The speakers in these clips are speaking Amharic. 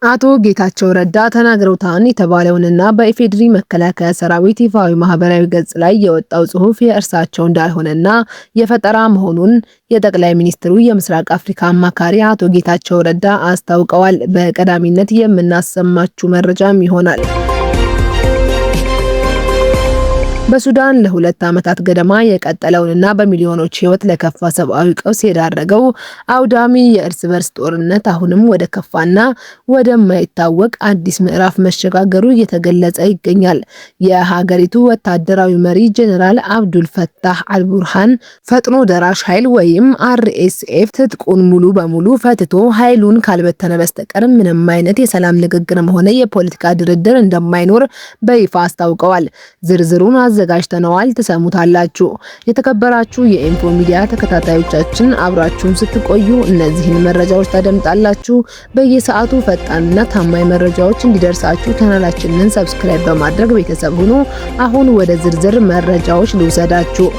አቶ ጌታቸው ረዳ ተናግረውታል የተባለውንና በኢፌዴሪ መከላከያ ሰራዊት ይፋዊ ማህበራዊ ገጽ ላይ የወጣው ጽሑፍ የእርሳቸው እንዳልሆነና የፈጠራ መሆኑን የጠቅላይ ሚኒስትሩ የምስራቅ አፍሪካ አማካሪ አቶ ጌታቸው ረዳ አስታውቀዋል። በቀዳሚነት የምናሰማችሁ መረጃም ይሆናል። በሱዳን ለ2 ዓመታት ገደማ የቀጠለውንና በሚሊዮኖች ሕይወት ለከፋ ሰብአዊ ቀውስ የዳረገው አውዳሚ የእርስ በርስ ጦርነት አሁንም ወደ ከፋና ወደማይታወቅ አዲስ ምዕራፍ መሸጋገሩ እየተገለጸ ይገኛል። የሀገሪቱ ወታደራዊ መሪ ጀነራል አብዱል ፈታህ አልቡርሃን ፈጥኖ ደራሽ ኃይል ወይም RSF ትጥቁን ሙሉ በሙሉ ፈትቶ ኃይሉን ካልበተነ በስተቀር ምንም አይነት የሰላም ንግግርም ሆነ የፖለቲካ ድርድር እንደማይኖር በይፋ አስታውቀዋል። ዝርዝሩን አዘጋጅተነዋል፣ ተሰሙታላችሁ። የተከበራችሁ የኢንፎ ሚዲያ ተከታታዮቻችን አብራችሁን ስትቆዩ እነዚህን መረጃዎች ታደምጣላችሁ። በየሰዓቱ ፈጣንና ታማኝ መረጃዎች እንዲደርሳችሁ ቻናላችንን ሰብስክራይብ በማድረግ ቤተሰብ ሁኑ። አሁን ወደ ዝርዝር መረጃዎች ልውሰዳችሁ።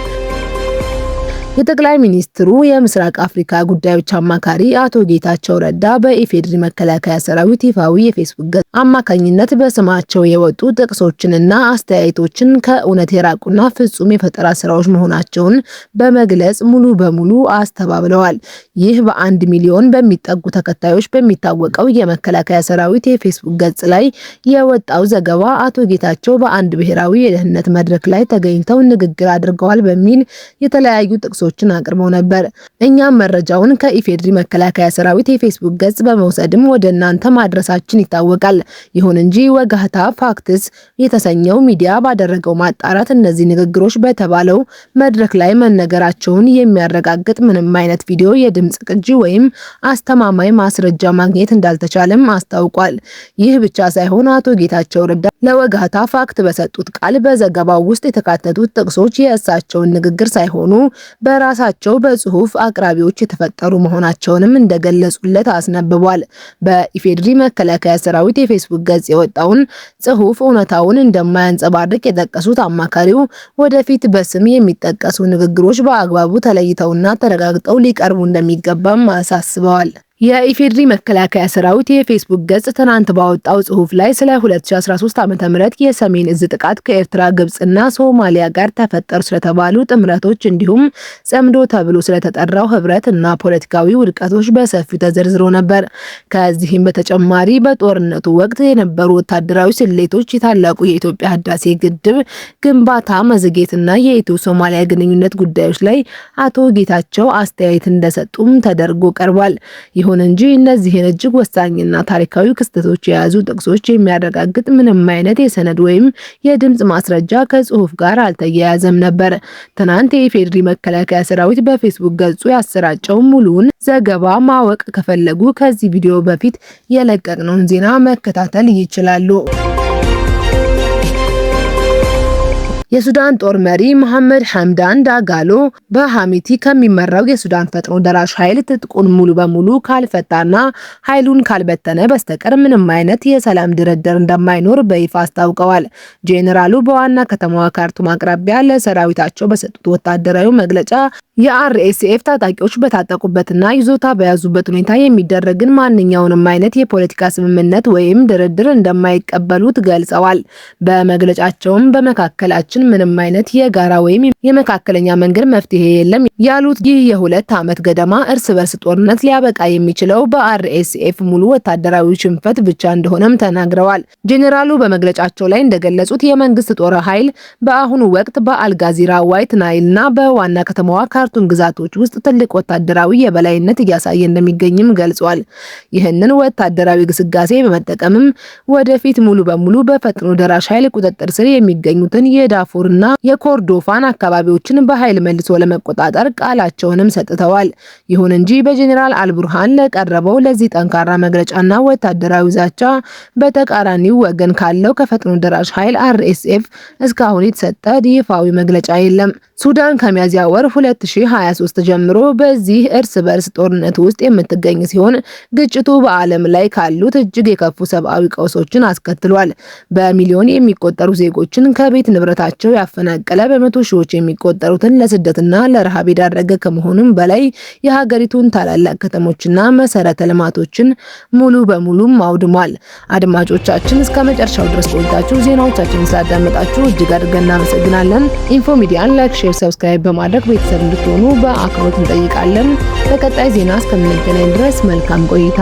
የጠቅላይ ሚኒስትሩ የምስራቅ አፍሪካ ጉዳዮች አማካሪ አቶ ጌታቸው ረዳ በኢፌዴሪ መከላከያ ሰራዊት ይፋዊ የፌስቡክ ገጽ አማካኝነት በስማቸው የወጡ ጥቅሶችንና አስተያየቶችን ከእውነት የራቁና ፍጹም የፈጠራ ስራዎች መሆናቸውን በመግለጽ ሙሉ በሙሉ አስተባብለዋል። ይህ በ1 ሚሊዮን በሚጠጉ ተከታዮች በሚታወቀው የመከላከያ ሰራዊት የፌስቡክ ገጽ ላይ የወጣው ዘገባ አቶ ጌታቸው በአንድ ብሔራዊ የደህንነት መድረክ ላይ ተገኝተው ንግግር አድርገዋል በሚል የተለያዩ ጥቅሶችን አቅርበው ነበር። እኛም መረጃውን ከኢፌዴሪ መከላከያ ሰራዊት የፌስቡክ ገጽ በመውሰድም ወደ እናንተ ማድረሳችን ይታወቃል። ይሁን እንጂ ወጋህታ ፋክትስ የተሰኘው ሚዲያ ባደረገው ማጣራት እነዚህ ንግግሮች በተባለው መድረክ ላይ መነገራቸውን የሚያረጋግጥ ምንም አይነት ቪዲዮ፣ የድምጽ ቅጂ ወይም አስተማማኝ ማስረጃ ማግኘት እንዳልተቻለም አስታውቋል። ይህ ብቻ ሳይሆን አቶ ጌታቸው ረዳ ለወጋህታ ፋክት በሰጡት ቃል በዘገባው ውስጥ የተካተቱት ጥቅሶች የእሳቸውን ንግግር ሳይሆኑ በራሳቸው በጽሁፍ አቅራቢዎች የተፈጠሩ መሆናቸውንም እንደገለጹለት አስነብቧል። በኢፌዴሪ መከላከያ ሰራዊት የፌስቡክ ገጽ የወጣውን ጽሁፍ እውነታውን እንደማያንጸባርቅ የጠቀሱት አማካሪው ወደፊት በስም የሚጠቀሱ ንግግሮች በአግባቡ ተለይተውና ተረጋግጠው ሊቀርቡ እንደሚገባም አሳስበዋል። የኢፌዴሪ መከላከያ ሰራዊት የፌስቡክ ገጽ ትናንት ባወጣው ጽሁፍ ላይ ስለ 2013 ዓ.ም የሰሜን እዝ ጥቃት ከኤርትራ፣ ግብጽና ሶማሊያ ጋር ተፈጠሩ ስለተባሉ ጥምረቶች እንዲሁም ጸምዶ ተብሎ ስለተጠራው ህብረት እና ፖለቲካዊ ውድቀቶች በሰፊው ተዘርዝሮ ነበር። ከዚህም በተጨማሪ በጦርነቱ ወቅት የነበሩ ወታደራዊ ስሌቶች፣ የታላቁ የኢትዮጵያ ህዳሴ ግድብ ግንባታ መዘግየትና የኢትዮ ሶማሊያ ግንኙነት ጉዳዮች ላይ አቶ ጌታቸው አስተያየት እንደሰጡም ተደርጎ ቀርቧል። ይሁን እንጂ እነዚህን እጅግ ወሳኝና ታሪካዊ ክስተቶች የያዙ ጥቅሶች የሚያረጋግጥ ምንም አይነት የሰነድ ወይም የድምጽ ማስረጃ ከጽሁፍ ጋር አልተያያዘም ነበር። ትናንት የኢፌዴሪ መከላከያ ሰራዊት በፌስቡክ ገጹ ያሰራጨው ሙሉውን ዘገባ ማወቅ ከፈለጉ ከዚህ ቪዲዮ በፊት የለቀቅነውን ዜና መከታተል ይችላሉ። የሱዳን ጦር መሪ መሐመድ ሐምዳን ዳጋሎ በሐሚቲ ከሚመራው የሱዳን ፈጥኖ ደራሽ ኃይል ትጥቁን ሙሉ በሙሉ ካልፈታና ኃይሉን ካልበተነ በስተቀር ምንም አይነት የሰላም ድርድር እንደማይኖር በይፋ አስታውቀዋል። ጄኔራሉ በዋና ከተማዋ ካርቱም አቅራቢያ ለሰራዊታቸው በሰጡት ወታደራዊ መግለጫ የአርኤስኤፍ ታጣቂዎች በታጠቁበትና ይዞታ በያዙበት ሁኔታ የሚደረግን ማንኛውንም አይነት የፖለቲካ ስምምነት ወይም ድርድር እንደማይቀበሉት ገልጸዋል። በመግለጫቸውም በመካከላችን ምንም አይነት የጋራ ወይም የመካከለኛ መንገድ መፍትሄ የለም ያሉት ይህ የ2 ዓመት ገደማ እርስ በርስ ጦርነት ሊያበቃ የሚችለው በአርኤስኤፍ ሙሉ ወታደራዊ ሽንፈት ብቻ እንደሆነም ተናግረዋል። ጄኔራሉ በመግለጫቸው ላይ እንደገለጹት የመንግስት ጦር ኃይል በአሁኑ ወቅት በአልጋዚራ፣ ዋይት ናይልና በዋና ከተማዋ ካርቱም ግዛቶች ውስጥ ትልቅ ወታደራዊ የበላይነት እያሳየ እንደሚገኝም ገልጿል። ይህንን ወታደራዊ ግስጋሴ በመጠቀምም ወደፊት ሙሉ በሙሉ በፈጥኖ ደራሽ ኃይል ቁጥጥር ስር የሚገኙትን የዳርፉርና የኮርዶፋን አካባቢዎችን በኃይል መልሶ ለመቆጣጠር ቃላቸውንም ሰጥተዋል። ይሁን እንጂ በጄኔራል አልቡርሃን ለቀረበው ለዚህ ጠንካራ መግለጫና ወታደራዊ ዛቻ በተቃራኒው ወገን ካለው ከፈጥኖ ደራሽ ኃይል RSF እስካሁን የተሰጠ ይፋዊ መግለጫ የለም። ሱዳን ከሚያዝያ ወር ከ2023 ጀምሮ በዚህ እርስ በርስ ጦርነት ውስጥ የምትገኝ ሲሆን ግጭቱ በዓለም ላይ ካሉት እጅግ የከፉ ሰብአዊ ቀውሶችን አስከትሏል። በሚሊዮን የሚቆጠሩ ዜጎችን ከቤት ንብረታቸው ያፈናቀለ፣ በመቶ ሺዎች የሚቆጠሩትን ለስደትና ለረሃብ የዳረገ ከመሆኑም በላይ የሀገሪቱን ታላላቅ ከተሞችና መሰረተ ልማቶችን ሙሉ በሙሉ አውድሟል። አድማጮቻችን እስከ መጨረሻው ድረስ ቆይታችሁ ዜናዎቻችንን ስላዳመጣችሁ እጅግ አድርገን እናመሰግናለን። ኢንፎ ሚዲያን ላይክ፣ ሼር፣ ሰብስክራይብ በማድረግ ቤተሰብ እንድትሆኑ በአክብሮት እንጠይቃለን። በቀጣይ ዜና እስከምንገናኝ ድረስ መልካም ቆይታ